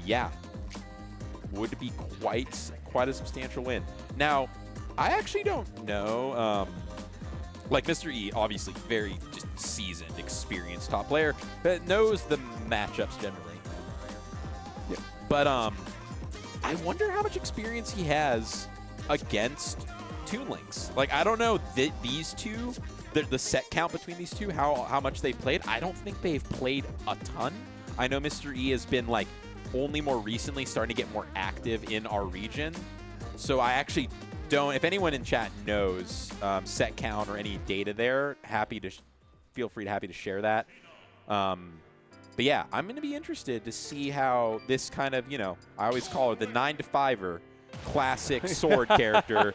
yeah, would be quite a substantial win. Now, I actually don't know. Like Mr. E, obviously very just seasoned, experienced top player, but knows the matchups generally. Yeah. But I wonder how much experience he has against Toon Links. Like, I don't know these two, the set count between these two, how much they've played. I don't think they've played a ton. I know Mr. E has been like only more recently starting to get more active in our region. So I actually don't, if anyone in chat knows set count or any data there, feel free to share that. But yeah, I'm going to be interested to see how this kind of, you know, I always call her the 9-to-5er, classic sword character.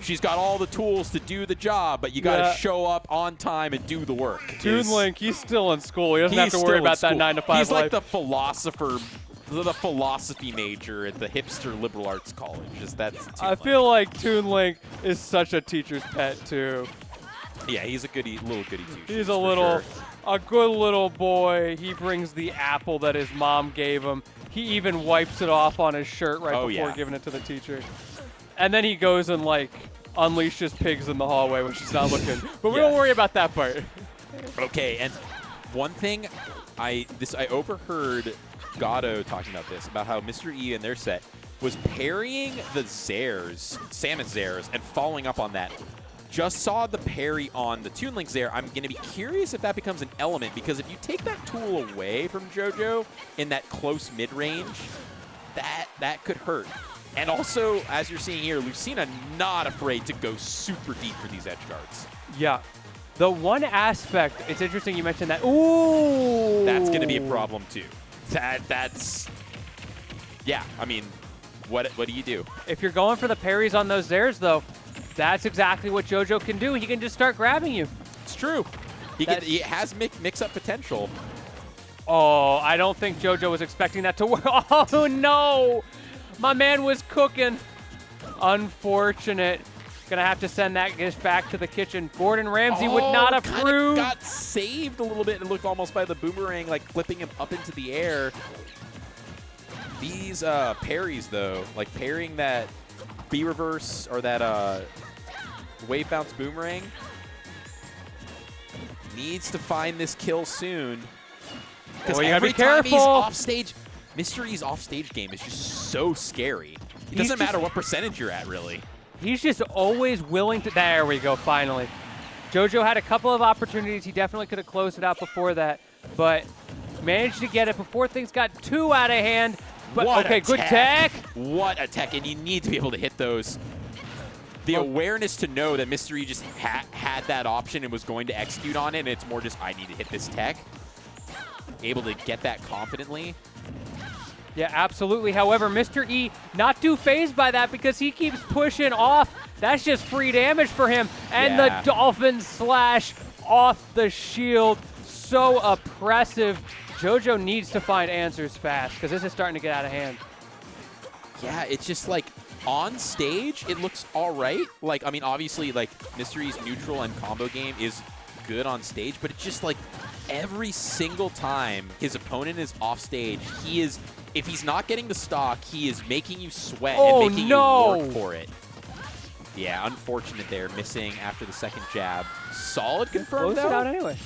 She's got all the tools to do the job, but you got to show up on time and do the work. Toon Link, he's still in school. He doesn't have to worry about that 9-to-5 He's life. like the philosopher, the philosophy major at the hipster liberal arts college. I feel like Toon Link is such a teacher's pet too. Yeah, he's a little goody two-shoes. He's a good little boy. He brings the apple that his mom gave him. He even wipes it off on his shirt right before giving it to the teacher. And then he goes and like unleashes pigs in the hallway when she's not looking. But we don't worry about that part. Okay, and one thing I overheard Gatto talking about this, about how Mr. E in their set was parrying the Zares, Samus Zares, and following up on that. Just saw the parry on the Toon Link there. I'm going to be curious if that becomes an element, because if you take that tool away from JoJo in that close mid-range, that could hurt. And also, as you're seeing here, Lucina not afraid to go super deep for these edge guards. Yeah. The one aspect, it's interesting you mentioned that. Ooh! That's going to be a problem, too. That's... Yeah, I mean, what do you do? If you're going for the parries on those Zares, though, that's exactly what JoJo can do. He can just start grabbing you. It's true. He has mix-up potential. Oh, I don't think JoJo was expecting that to work. Oh, no! My man was cooking. Unfortunate. Gonna have to send that dish back to the kitchen. Gordon Ramsay would not approve. Got saved a little bit and looked almost by the boomerang, like flipping him up into the air. These parries, though, like parrying that B-reverse or that wave bounce boomerang, needs to find this kill soon. Because every time he's off stage, Mr. E's off stage game is just so scary. It doesn't matter what percentage you're at, really. He's just always willing to. There we go, finally. JoJo had a couple of opportunities. He definitely could have closed it out before that, but managed to get it before things got too out of hand. But okay, good tech. What a tech, and you need to be able to hit those. The awareness to know that Mr. E just had that option and was going to execute on it, and it's more just, I need to hit this tech. Able to get that confidently. Yeah, absolutely. However, Mr. E not too phased by that because he keeps pushing off. That's just free damage for him. And the Dolphin Slash off the shield. So oppressive. JoJo needs to find answers fast because this is starting to get out of hand. Yeah, it's just like on stage, it looks all right. Like, I mean, obviously, like, Mr. E's neutral and combo game is good on stage, but it's just like every single time his opponent is off stage, he is, if he's not getting the stock, he is making you sweat and making you work for it. Yeah, unfortunate there, missing after the second jab. Solid confirmed, though. Close it out anyway.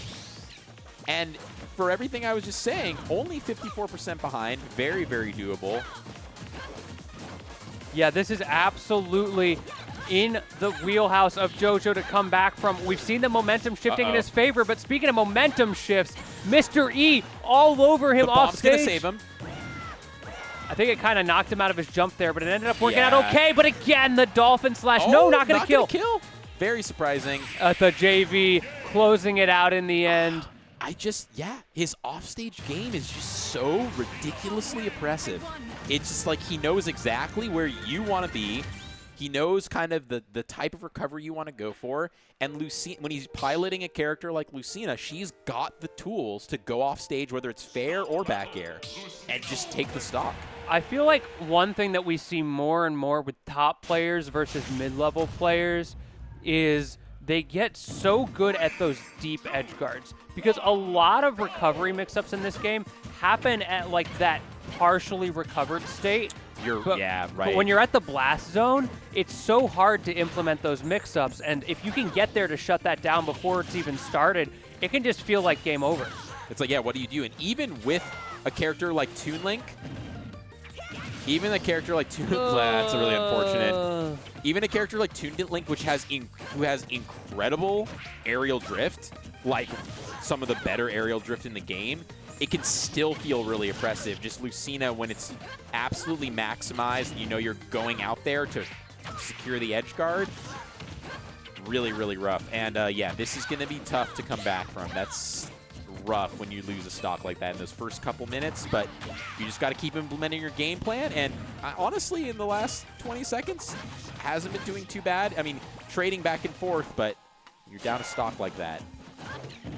And for everything I was just saying, only 54% behind. Very, very doable. Yeah, this is absolutely in the wheelhouse of JoJo to come back from. We've seen the momentum shifting in his favor, but speaking of momentum shifts, Mr. E all over him off stage. The bomb's gonna save him. I think it kind of knocked him out of his jump there, but it ended up working out okay. But again, the Dolphin Slash. No, not going to kill. Very surprising. The JV closing it out in the end. His offstage game is just so ridiculously oppressive. It's just like he knows exactly where you want to be. He knows kind of the type of recovery you want to go for. And Lucina, when he's piloting a character like Lucina, she's got the tools to go off stage, whether it's fair or back air, and just take the stock. I feel like one thing that we see more and more with top players versus mid-level players is they get so good at those deep edge guards, because a lot of recovery mix-ups in this game happen at like that partially recovered state. Yeah, right. But when you're at the blast zone, it's so hard to implement those mix-ups, and if you can get there to shut that down before it's even started, it can just feel like game over. It's like, yeah, what do you do? And even with a character like Toon Link, that's really unfortunate. Even a character like Toon Link, who has incredible aerial drift, like some of the better aerial drift in the game, it can still feel really oppressive. Just Lucina, when it's absolutely maximized, you know you're going out there to secure the edge guard. Really, really rough. And yeah, this is going to be tough to come back from. That's rough when you lose a stock like that in those first couple minutes, but you just got to keep implementing your game plan. And honestly, in the last 20 seconds, hasn't been doing too bad. I mean, trading back and forth, but you're down a stock like that.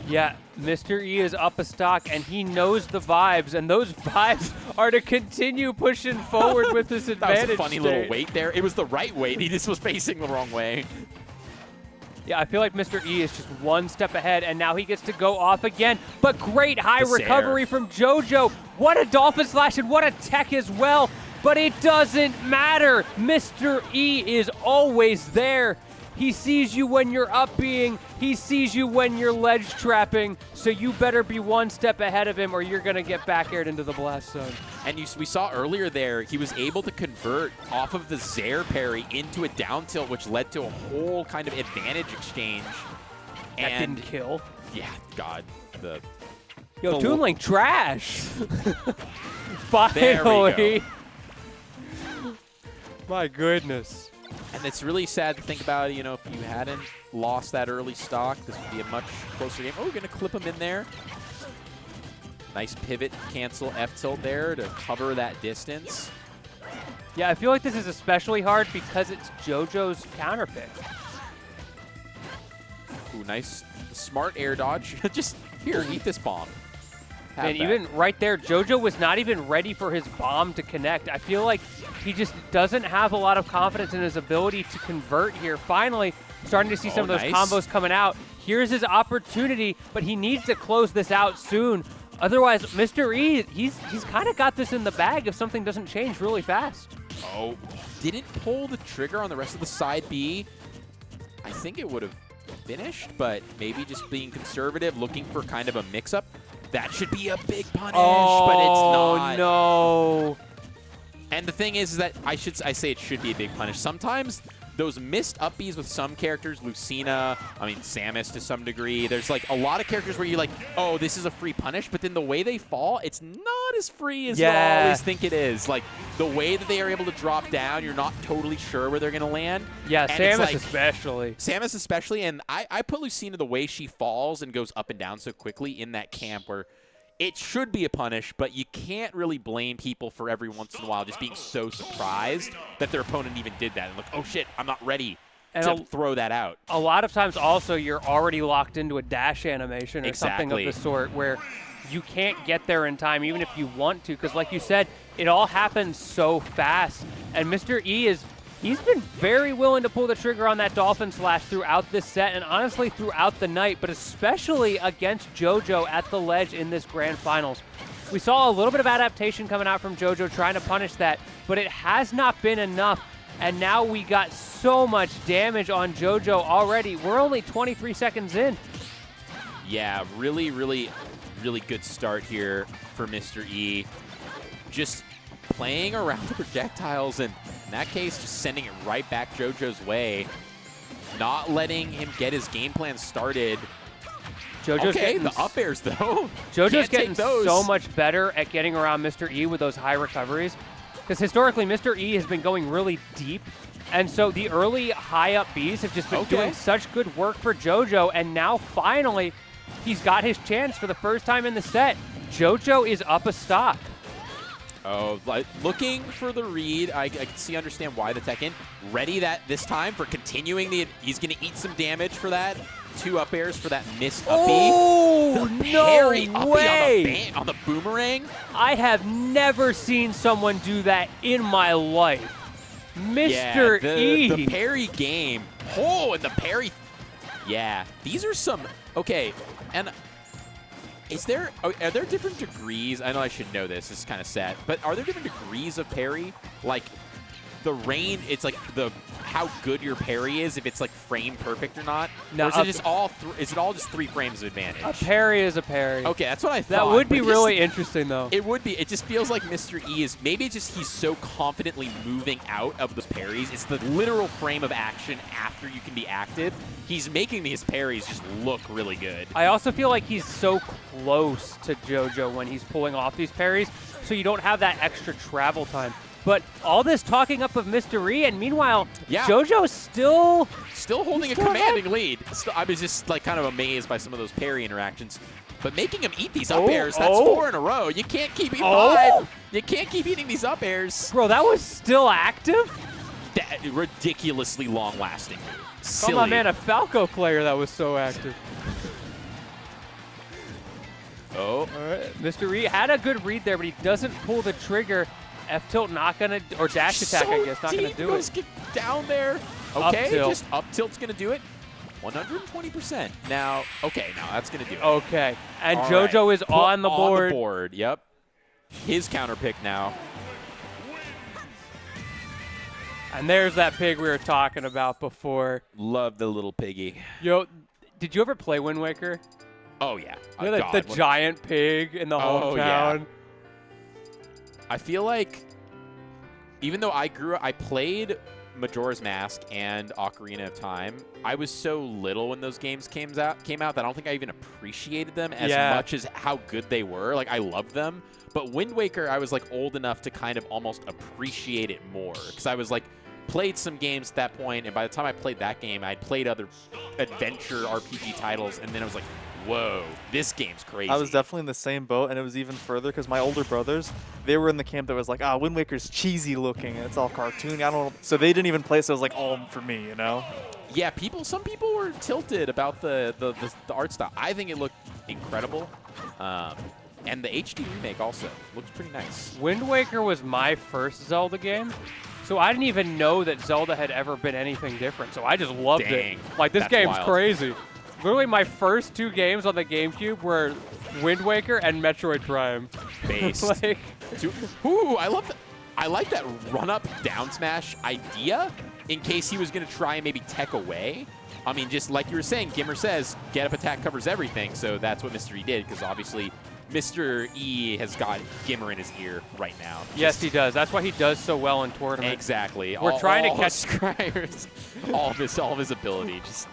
Yeah, Mr. E is up a stock, and he knows the vibes, and those vibes are to continue pushing forward with this advantage. That was a funny little wait there. It was the right weight. He just was facing the wrong way. Yeah, I feel like Mr. E is just one step ahead, and now he gets to go off again. But great high recovery from JoJo. What a Dolphin Slash and what a tech as well. But it doesn't matter. Mr. E is always there. He sees you when you're up-being. He sees you when you're ledge trapping. So you better be one step ahead of him or you're going to get back aired into the blast zone. And we saw earlier there, he was able to convert off of the Zaire parry into a down tilt, which led to a whole kind of advantage exchange. That didn't kill. Yeah, God. Yo, Toon Link trash. Finally. There we go. My goodness. And it's really sad to think about, you know, if you hadn't lost that early stock, this would be a much closer game. Oh, we're going to clip him in there. Nice pivot, cancel F-tilt there to cover that distance. Yeah, I feel like this is especially hard because it's JoJo's counter pick. Ooh, nice, smart air dodge. Just, here, eat this bomb. And even right there, JoJo was not even ready for his bomb to connect. I feel like he just doesn't have a lot of confidence in his ability to convert here. Finally, starting to see some of those combos coming out. Here's his opportunity, but he needs to close this out soon. Otherwise, Mr. E, he's kind of got this in the bag if something doesn't change really fast. Oh, didn't pull the trigger on the rest of the side B. I think it would have finished, but maybe just being conservative, looking for kind of a mix-up. That should be a big punish, but it's not. Oh, no. And the thing is that I say it should be a big punish. Sometimes those missed up Bs with some characters, Lucina, I mean, Samus to some degree, there's like a lot of characters where you're like, oh, this is a free punish, but then the way they fall, it's not as free as you always think it is. Like, the way that they are able to drop down, you're not totally sure where they're going to land. Yeah, and Samus especially. Samus especially, and I put Lucina the way she falls and goes up and down so quickly in that camp where it should be a punish, but you can't really blame people for every once in a while just being so surprised that their opponent even did that. And like, oh shit, I'm not ready to throw that out. A lot of times also you're already locked into a dash animation or something of the sort where you can't get there in time even if you want to, because like you said, it all happens so fast. And Mr. E he's been very willing to pull the trigger on that Dolphin Slash throughout this set and honestly throughout the night, but especially against JoJo at the ledge in this grand finals. We saw a little bit of adaptation coming out from JoJo trying to punish that, but it has not been enough. And now we got so much damage on JoJo already. We're only 23 seconds in. Yeah, really, really, really good start here for Mr. E. Just playing around the projectiles, and in that case, just sending it right back JoJo's way. Not letting him get his game plan started. JoJo's getting the up airs, though. JoJo's getting so much better at getting around Mr. E with those high recoveries. Because historically, Mr. E has been going really deep. And so the early high up Bs have just been doing such good work for JoJo. And now finally, he's got his chance for the first time in the set. JoJo is up a stock. Oh, like looking for the read. I can understand why the tech in. Ready that this time for continuing the. He's going to eat some damage for that. 2 up airs for that missed up B. Oh, no way! On the boomerang. I have never seen someone do that in my life. Mr. E. The parry game. Oh, and the parry. Yeah, these are some. Okay, and are there different degrees? I know I should know this. This is kind of sad, but are there different degrees of parry? Like the range, it's like how good your parry is, if it's like frame perfect or not. No, or is it just all? Is it all just 3 frames of advantage? A parry is a parry. Okay, that's what I thought. That would be really interesting, though. It would be. It just feels like Mr. E is maybe just he's so confidently moving out of those parries. It's the literal frame of action after you can be active. He's making his parries just look really good. I also feel like he's so close to JoJo when he's pulling off these parries, so you don't have that extra travel time. But all this talking up of Mr. E, and meanwhile, JoJo's still holding a commanding lead. I was just like kind of amazed by some of those parry interactions. But making him eat these up airs, that's 4 in a row. You can't keep eating 5. You can't keep eating these up airs. Bro, that was still active? That ridiculously long-lasting move. Silly. Come on, man, a Falco player that was so active. Oh. All right. Mr. E had a good read there, but he doesn't pull the trigger. F-tilt not going to, or dash attack, I guess, not going to do it. Get down there. Okay, Up tilt. just up tilt's going to do it. 120%. Now, okay, now that's going to do it. Okay, and All JoJo right. is on the board. On the board, yep. His counter pick now. And there's that pig we were talking about before. Love the little piggy. Yo, did you ever play Wind Waker? Oh, yeah. You know the giant pig in the hometown? Yeah. I feel like, even though I played Majora's Mask and Ocarina of Time, I was so little when those games came out that I don't think I even appreciated them as much as how good they were. Like, I loved them. But Wind Waker, I was, like, old enough to kind of almost appreciate it more. Because I was, like, played some games at that point, and by the time I played that game, I'd played other adventure RPG titles, and then I was like, whoa, this game's crazy. I was definitely in the same boat, and it was even further because my older brothers, they were in the camp that was like, Wind Waker's cheesy looking, and it's all cartoony. I don't know. So they didn't even play it, so it was like all for me, you know? Yeah, some people were tilted about the art style. I think it looked incredible. And the HD remake also looks pretty nice. Wind Waker was my first Zelda game, so I didn't even know that Zelda had ever been anything different, so I just loved it. Like, this game's wild. Literally, my first 2 games on the GameCube were Wind Waker and Metroid Prime. Based. Ooh, I like that run-up down smash idea in case he was going to try and maybe tech away. I mean, just like you were saying, Gimmer says, get up attack covers everything, so that's what Mr. E did, because obviously Mr. E has got Gimmer in his ear right now. Yes, he does. That's why he does so well in tournaments. Exactly. We're trying to catch Scryers. all of his ability. Just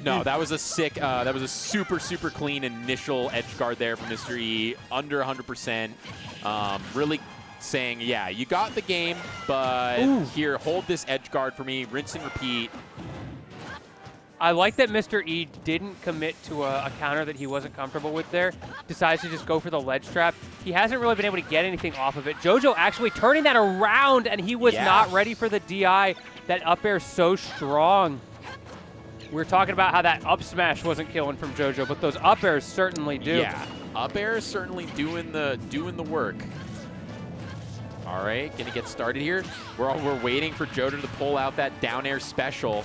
no, that was a sick. That was a super clean initial edge guard there from Mr. E. Under 100%. Really saying, yeah, you got the game, but here, hold this edge guard for me. Rinse and repeat. I like that Mr. E didn't commit to a counter that he wasn't comfortable with there. Decides to just go for the ledge trap. He hasn't really been able to get anything off of it. JoJo actually turning that around, and he was not ready for the DI. That up air is so strong. We were talking about how that up smash wasn't killing from JoJo, but those up airs certainly do. Yeah, up air is certainly doing the work. All right, gonna get started here. We're waiting for JoJo to pull out that down air special.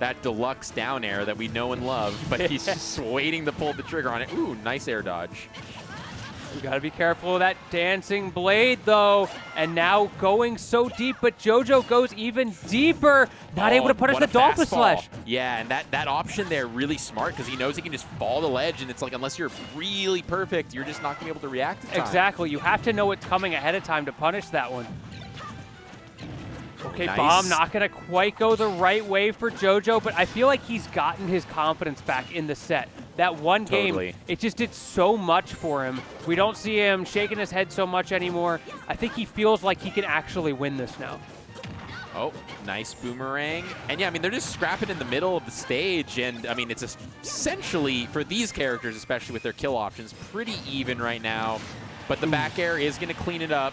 That deluxe down air that we know and love, but he's just waiting to pull the trigger on it. Ooh, nice air dodge. You got to be careful of that dancing blade, though. And now going so deep, but JoJo goes even deeper. Not able to punish the Dolphin Slash. Yeah, and that option there, really smart, because he knows he can just fall the ledge, and it's like, unless you're really perfect, you're just not going to be able to react in time. Exactly. You have to know it's coming ahead of time to punish that one. Okay, nice. Bomb not going to quite go the right way for JoJo, but I feel like he's gotten his confidence back in the set. That one game, it just did so much for him. We don't see him shaking his head so much anymore. I think he feels like he can actually win this now. Oh, nice boomerang. And yeah, I mean, they're just scrapping in the middle of the stage, and I mean, it's essentially, for these characters, especially with their kill options, pretty even right now. But the back air is going to clean it up.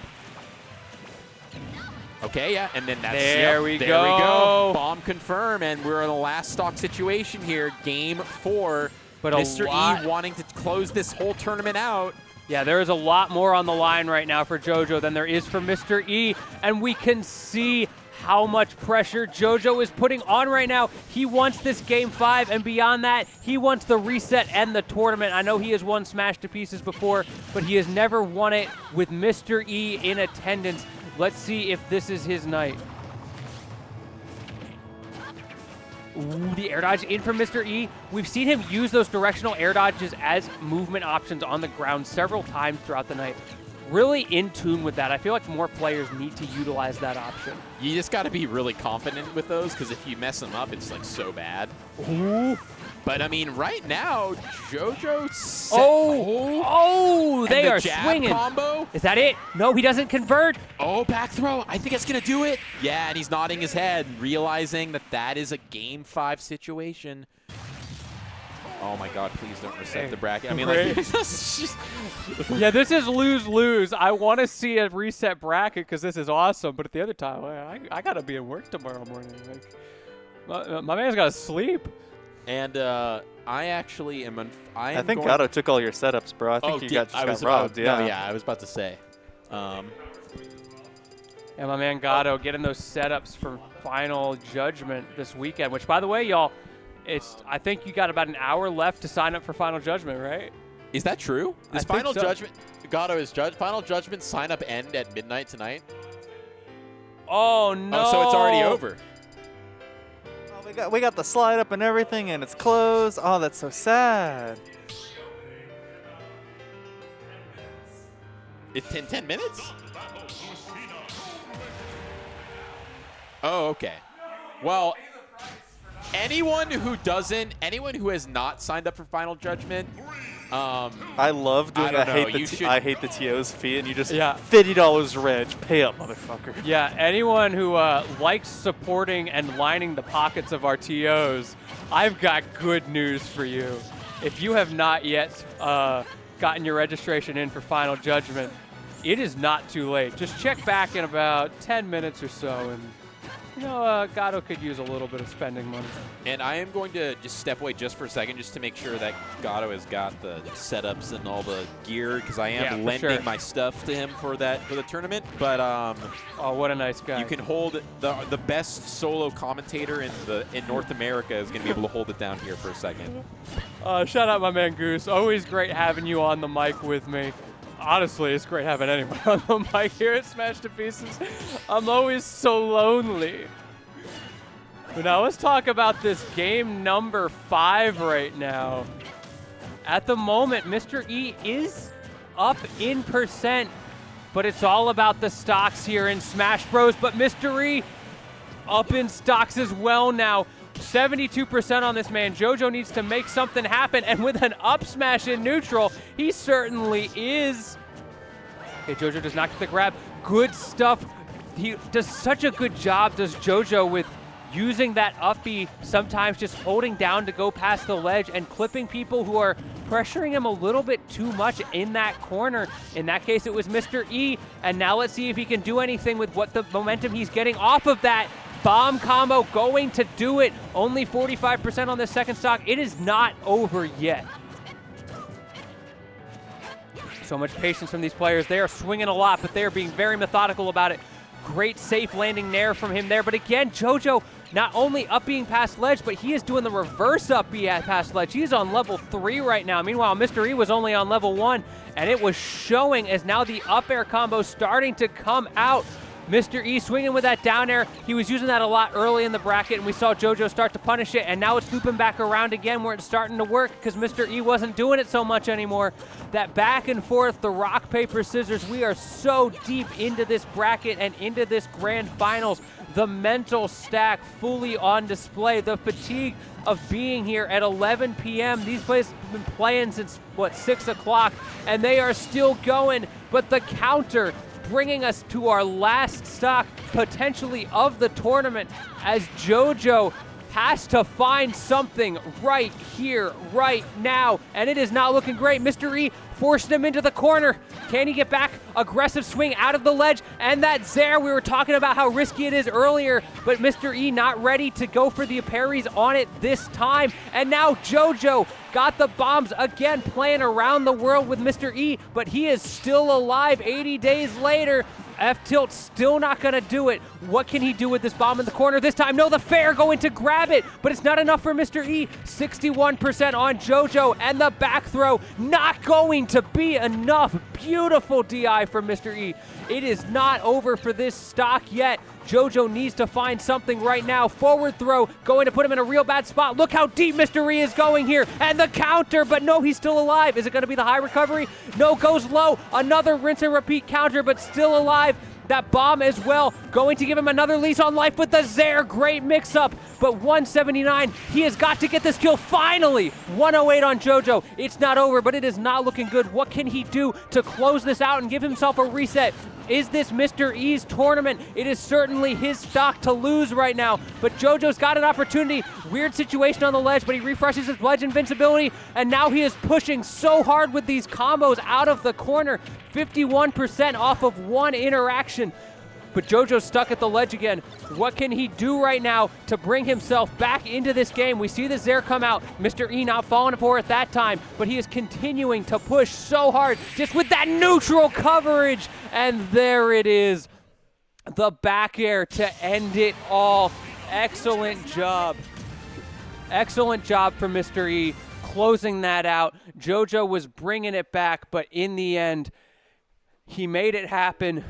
Okay, yeah, and then that's there we go. Bomb confirm, and we're in a last stock situation here. Game 4. But Mr. E wanting to close this whole tournament out. Yeah, there is a lot more on the line right now for JoJo than there is for Mr. E, and we can see how much pressure JoJo is putting on right now. He wants this Game 5, and beyond that, he wants the reset and the tournament. I know he has won Smash to Pieces before, but he has never won it with Mr. E in attendance. Let's see if this is his night. Ooh, the air dodge in from Mr. E. We've seen him use those directional air dodges as movement options on the ground several times throughout the night. Really in tune with that. I feel like more players need to utilize that option. You just got to be really confident with those, because if you mess them up, it's like so bad. Ooh. But I mean, right now, JoJo. They are jab swinging. Combo. Is that it? No, he doesn't convert. Oh, back throw. I think it's gonna do it. Yeah, and he's nodding his head, realizing that that is a Game 5 situation. Oh my God! Please don't reset the bracket. I mean, like, yeah, this is lose-lose. I want to see a reset bracket because this is awesome. But at the other time, I gotta be at work tomorrow morning. Like, my man's gotta sleep. And I actually am. I think Gato took all your setups, bro. I think you got robbed. Yeah. No, yeah, I was about to say. And my man Gato getting those setups for Final Judgment this weekend. Which, by the way, y'all. I think you got about an hour left to sign up for Final Judgment, right? Is that true? Is Final Judgment, Gato, is Final Judgment sign up end at midnight tonight? Oh no! Oh, so it's already over. Oh, we got the slide up and everything, and it's closed. Oh, that's so sad. It's in 10 minutes? Oh, okay. Well. Anyone who has not signed up for Final Judgment, I love doing I hate the TO's fee, and you just $50 reg, pay up, motherfucker. Yeah, anyone who likes supporting and lining the pockets of our TOs, I've got good news for you. If you have not yet gotten your registration in for Final Judgment, it is not too late. Just check back in about 10 minutes or so, and you know, Gato could use a little bit of spending money. And I am going to just step away just for a second just to make sure that Gato has got the setups and all the gear, because I am lending my stuff to him for the tournament. But oh, what a nice guy! You can hold the best solo commentator in North America is going to be able to hold it down here for a second. Shout out my man Goose. Always great having you on the mic with me. Honestly, it's great having anyone on the mic here at Smash to Pieces. I'm always so lonely. But now let's talk about this game number 5 right now. At the moment, Mr. E is up in percent, but it's all about the stocks here in Smash Bros. But Mr. E up in stocks as well now. 72% on this man. JoJo needs to make something happen, and with an up smash in neutral, he certainly is. Okay, JoJo does not get the grab. Good stuff. He does such a good job, does JoJo, with using that up B, sometimes just holding down to go past the ledge and clipping people who are pressuring him a little bit too much in that corner. In that case, it was Mr. E, and now let's see if he can do anything with what the momentum he's getting off of that. Bomb combo going to do it. Only 45% on this second stock. It is not over yet. So much patience from these players. They are swinging a lot, but they are being very methodical about it. Great safe landing nair from him there. But again, JoJo not only up being past ledge, but he is doing the reverse up B at past ledge. He's on level 3 right now. Meanwhile, Mr. E was only on level 1, and it was showing as now the up air combo starting to come out. Mr. E swinging with that down air. He was using that a lot early in the bracket, and we saw JoJo start to punish it, and now it's looping back around again where it's starting to work because Mr. E wasn't doing it so much anymore. That back and forth, the rock, paper, scissors, we are so deep into this bracket and into this grand finals. The mental stack fully on display. The fatigue of being here at 11 p.m. These players have been playing since, what, 6 o'clock, and they are still going, but the counter bringing us to our last stock, potentially of the tournament, as JoJo has to find something right here, right now, and it is not looking great. Mr. E forcing him into the corner. Can he get back? Aggressive swing out of the ledge, and that Zair, we were talking about how risky it is earlier, but Mr. E not ready to go for the parries on it this time. And now JoJo got the bombs again, playing around the world with Mr. E, but he is still alive 80 days later. F-Tilt still not going to do it. What can he do with this bomb in the corner this time? No, the fair going to grab it, but it's not enough for Mr. E. 61% on JoJo, and the back throw not going to be enough. Beautiful DI from Mr. E. It is not over for this stock yet. JoJo needs to find something right now. Forward throw going to put him in a real bad spot. Look how deep Mr. E is going here. And the counter, but no, he's still alive. Is it going to be the high recovery? No, goes low. Another rinse and repeat counter, but still alive. That bomb as well, going to give him another lease on life with the Zair. Great mix-up, but 179. He has got to get this kill finally. 108 on JoJo. It's not over, but it is not looking good. What can he do to close this out and give himself a reset? Is this Mr. E's tournament? It is certainly his stock to lose right now, but JoJo's got an opportunity. Weird situation on the ledge, but he refreshes his ledge invincibility, and now he is pushing so hard with these combos out of the corner. 51% off of one interaction. But JoJo's stuck at the ledge again. What can he do right now to bring himself back into this game? We see the Zair come out. Mr. E not falling for it that time, but he is continuing to push so hard just with that neutral coverage. And there it is. The back air to end it all. Excellent job. Excellent job from Mr. E closing that out. JoJo was bringing it back, but in the end, he made it happen.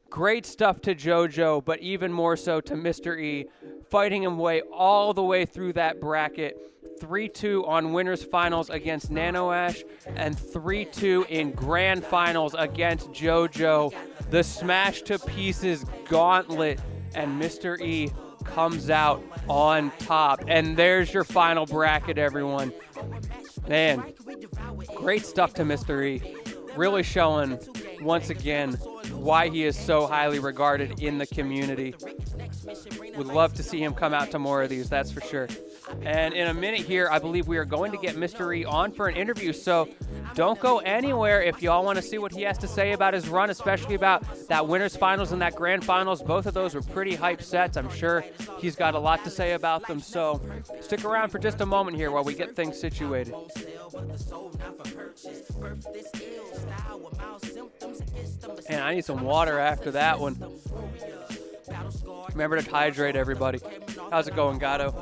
Great stuff to JoJo, but even more so to Mr. E, fighting him way all the way through that bracket. 3-2 on winners finals against NanoAsh, and 3-2 in grand finals against JoJo. The smash to pieces gauntlet, and Mr. E comes out on top. And there's your final bracket, everyone. Man, great stuff to Mr. E. Really showing, once again, why he is so highly regarded in the community. Would love to see him come out to more of these, that's for sure. And in a minute here, I believe we are going to get Mr. E on for an interview, so don't go anywhere if y'all want to see what he has to say about his run, especially about that winners finals and that grand finals. Both of those were pretty hype sets. I'm sure he's got a lot to say about them, so stick around for just a moment here while we get things situated. And I need some water after that one. Remember to hydrate, everybody. How's it going, Gato?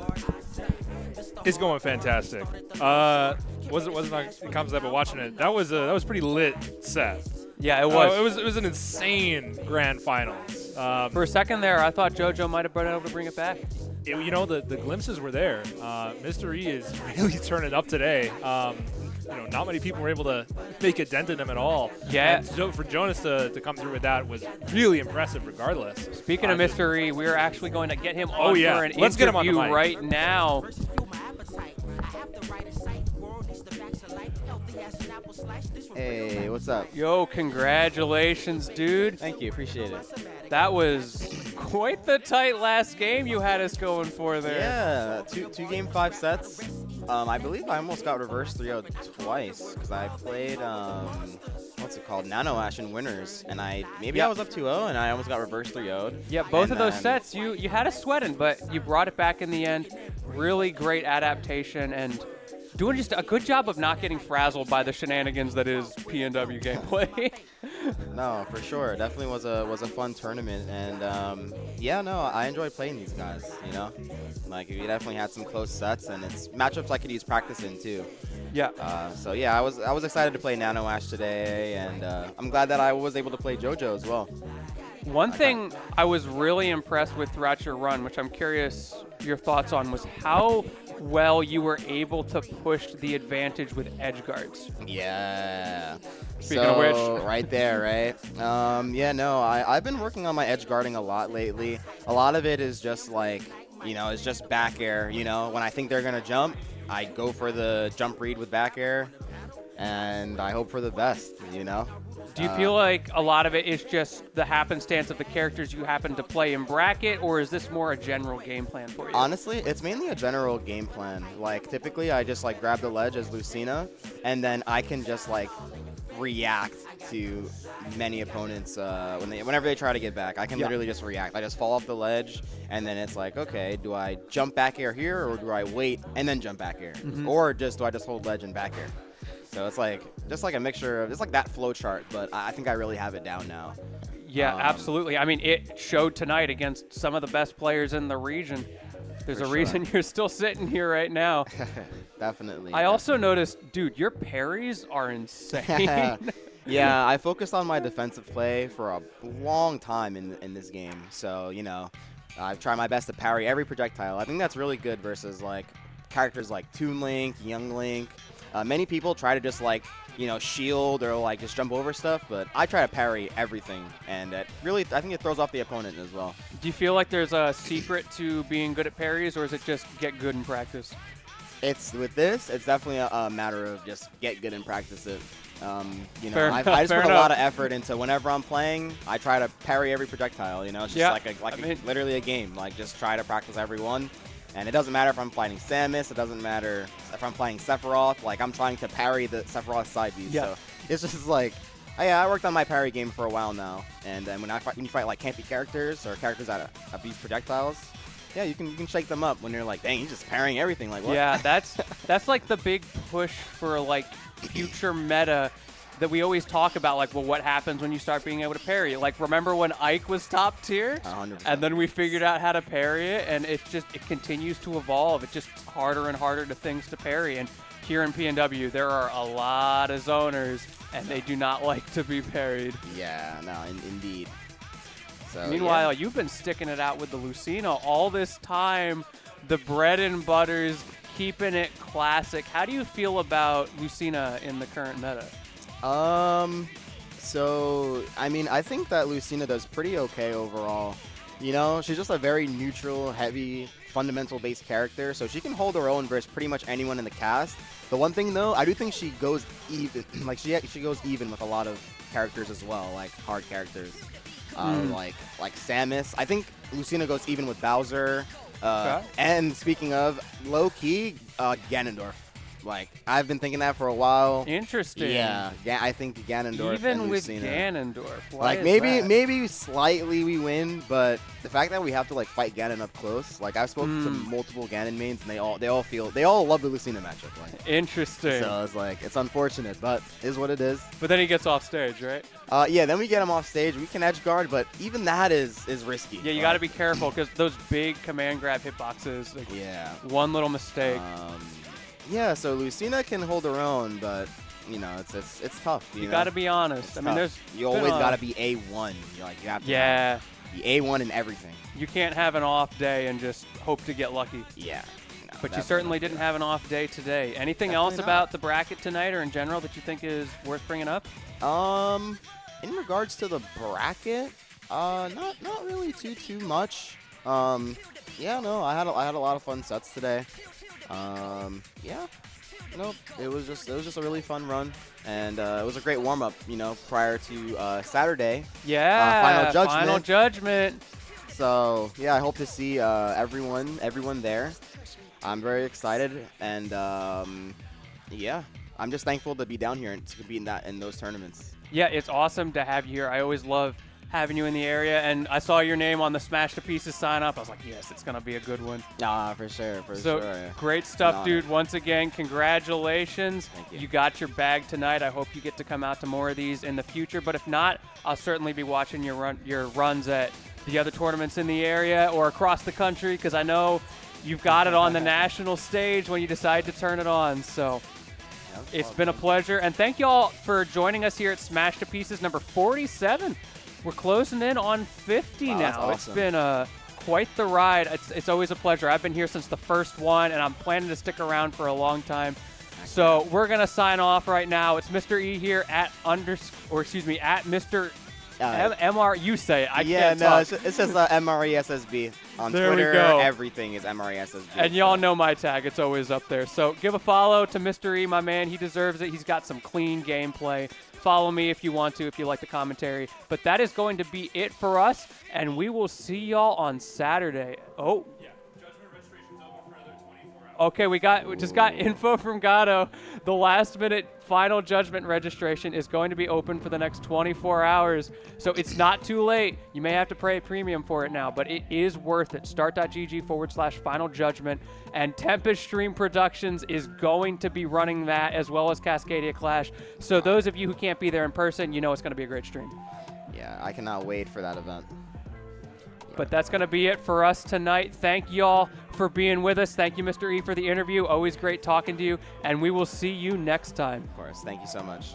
It's going fantastic. Wasn't in concept, but watching it, that was a pretty lit set. Yeah, it was. It was an insane grand finals. For a second there, I thought JoJo might have been able to bring it back. You know, the glimpses were there. Mr. E is really turning up today. You know, not many people were able to make a dent in him at all. Yeah. And so for Jonas to come through with that was really impressive regardless. Speaking of Mr. E, we are actually going to get him on for an Let's interview get him on the mic right now. Hey, what's up? Yo, congratulations, dude. Thank you, appreciate it. That was quite the tight last game you had us going for there. Yeah, two game 5 sets. I believe I almost got reverse 3-0 twice because I played what's it called, NanoAsh in winners, and I was up 2-0 and I almost got reverse 3-0'd. Yeah, both of those sets you had us sweating, but you brought it back in the end. Really great adaptation and doing just a good job of not getting frazzled by the shenanigans that is PNW gameplay. No, for sure. Definitely was a fun tournament, and yeah, no, I enjoyed playing these guys. You know, like we definitely had some close sets, and it's matchups I could use practice in too. Yeah. So yeah, I was excited to play NanoAsh today, and I'm glad that I was able to play JoJo as well. One thing I was really impressed with throughout your run, which I'm curious your thoughts on, was how well you were able to push the advantage with edge guards. Yeah. Speaking of which. Right there, right? Yeah, no, I've been working on my edge guarding a lot lately. A lot of it is just like, you know, it's just back air. You know, when I think they're going to jump, I go for the jump read with back air, and I hope for the best, you know? Do you feel like a lot of it is just the happenstance of the characters you happen to play in bracket, or is this more a general game plan for you? Honestly, it's mainly a general game plan. Like, typically I just like grab the ledge as Lucina, and then I can just like react to many opponents whenever they try to get back. I can literally just react. I just fall off the ledge, and then it's like, okay, do I jump back air here, or do I wait and then jump back air, or do I just hold ledge and back air? So it's like just like a mixture of, it's like that flow chart, but I think I really have it down now. Yeah, absolutely. I mean, it showed tonight against some of the best players in the region. There's a reason you're still sitting here right now. Definitely. I also noticed, dude, your parries are insane. Yeah, I focused on my defensive play for a long time in this game. So, you know, I've tried my best to parry every projectile. I think that's really good versus, like, characters like Toon Link, Young Link. Many people try to just, like, you know, shield or, like, just jump over stuff, but I try to parry everything, and it really, I think it throws off the opponent as well. Do you feel like there's a secret to being good at parries, or is it just get good in practice? With this, it's definitely a matter of just get good and practice it. You know, Fair I enough, just fair put a enough. lot of effort into whenever I'm playing. I try to parry every projectile. You know, it's just literally a game. Like, just try to practice every one. And it doesn't matter if I'm fighting Samus. It doesn't matter if I'm playing Sephiroth. Like, I'm trying to parry the Sephiroth side Bs. Yeah. So it's just like, I worked on my parry game for a while now. And then when you fight like campy characters or characters that abuse projectiles, yeah, you can shake them up when you're like, dang, you're just parrying everything. Like, what? Yeah, that's like the big push for like future meta that we always talk about. Like, well, what happens when you start being able to parry? Like, remember when Ike was top tier, 100%. and then we figured out how to parry it, and it continues to evolve. It's just harder and harder to things to parry. And here in PNW, there are a lot of zoners, and they do not like to be parried. Yeah, no, indeed. So, Meanwhile, you've been sticking it out with the Lucina all this time. The bread and butters, keeping it classic. How do you feel about Lucina in the current meta? So, I mean, I think that Lucina does pretty okay overall. You know, she's just a very neutral, heavy, fundamental-based character, so she can hold her own versus pretty much anyone in the cast. The one thing, though, I do think she goes even, like, she goes even with a lot of characters as well, like hard characters. Like Samus. I think Lucina goes even with Bowser. And speaking of, low-key, Ganondorf. Like, I've been thinking that for a while. Interesting. Yeah, I think Ganondorf even and with Lucina. Ganondorf. Why Like, is maybe that? slightly we win, but the fact that we have to like fight Ganon up close, like I've spoken to multiple Ganon mains, and they all love the Lucina matchup. Like, Interesting. so it's like, it's unfortunate, but it is what it is. But then he gets off stage, right? Yeah, then we get him off stage. We can edge guard, but even that is risky. Yeah, you got to be careful because those big command grab hitboxes. Like, Yeah. one little mistake. Yeah, so Lucina can hold her own, but you know, it's tough. You got to be honest. I mean, you always got to be A1. You have to be A1 in everything. You can't have an off day and just hope to get lucky. Yeah. No, But you certainly didn't have an off day today. Anything else about the bracket tonight or in general that you think is worth bringing up? In regards to the bracket, not really too much. Yeah, no, I had a lot of fun sets today. Yeah, no, it was just a really fun run, and it was a great warm up, you know, prior to Saturday. Yeah, Final Judgment. Judgment. So yeah, I hope to see everyone there. I'm very excited, and yeah, I'm just thankful to be down here and to compete in those tournaments. Yeah, it's awesome to have you here. I always love having you in the area, and I saw your name on the Smash to Pieces sign up. I was like, yes, it's gonna be a good one. For sure. So great stuff, dude. Once again, congratulations. Thank you. You got your bag tonight. I hope you get to come out to more of these in the future. But if not, I'll certainly be watching your runs at the other tournaments in the area or across the country, because I know you've got it on the national stage when you decide to turn it on. So it's been a pleasure, and thank you all for joining us here at Smash to Pieces number 47. We're closing in on 50 now. Awesome. It's been quite the ride. It's always a pleasure. I've been here since the first one, and I'm planning to stick around for a long time. So we're gonna sign off right now. It's Mr. E here at Mr. MR. You say it. I can't talk. It says MRESSB on There we Twitter. go. Everything is MRESSB. And y'all know my tag. It's always up there. So give a follow to Mr. E, my man. He deserves it. He's got some clean gameplay. Follow me if you want to, if you like the commentary. But that is going to be it for us, and we will see y'all on Saturday. Oh. Yeah, Judgment registration's open for another 24 hours. Okay, we just got info from Gato. The last-minute Final Judgment registration is going to be open for the next 24 hours, so it's not too late. You may have to pay a premium for it now, but it is worth it. Start.gg/Final Judgment, and Tempest Stream Productions is going to be running that as well as Cascadia Clash. So those of you who can't be there in person, you know it's going to be a great stream. Yeah, I cannot wait for that event. But that's going to be it for us tonight. Thank y'all for being with us. Thank you, Mr. E, for the interview. Always great talking to you, and we will see you next time. Of course. Thank you so much.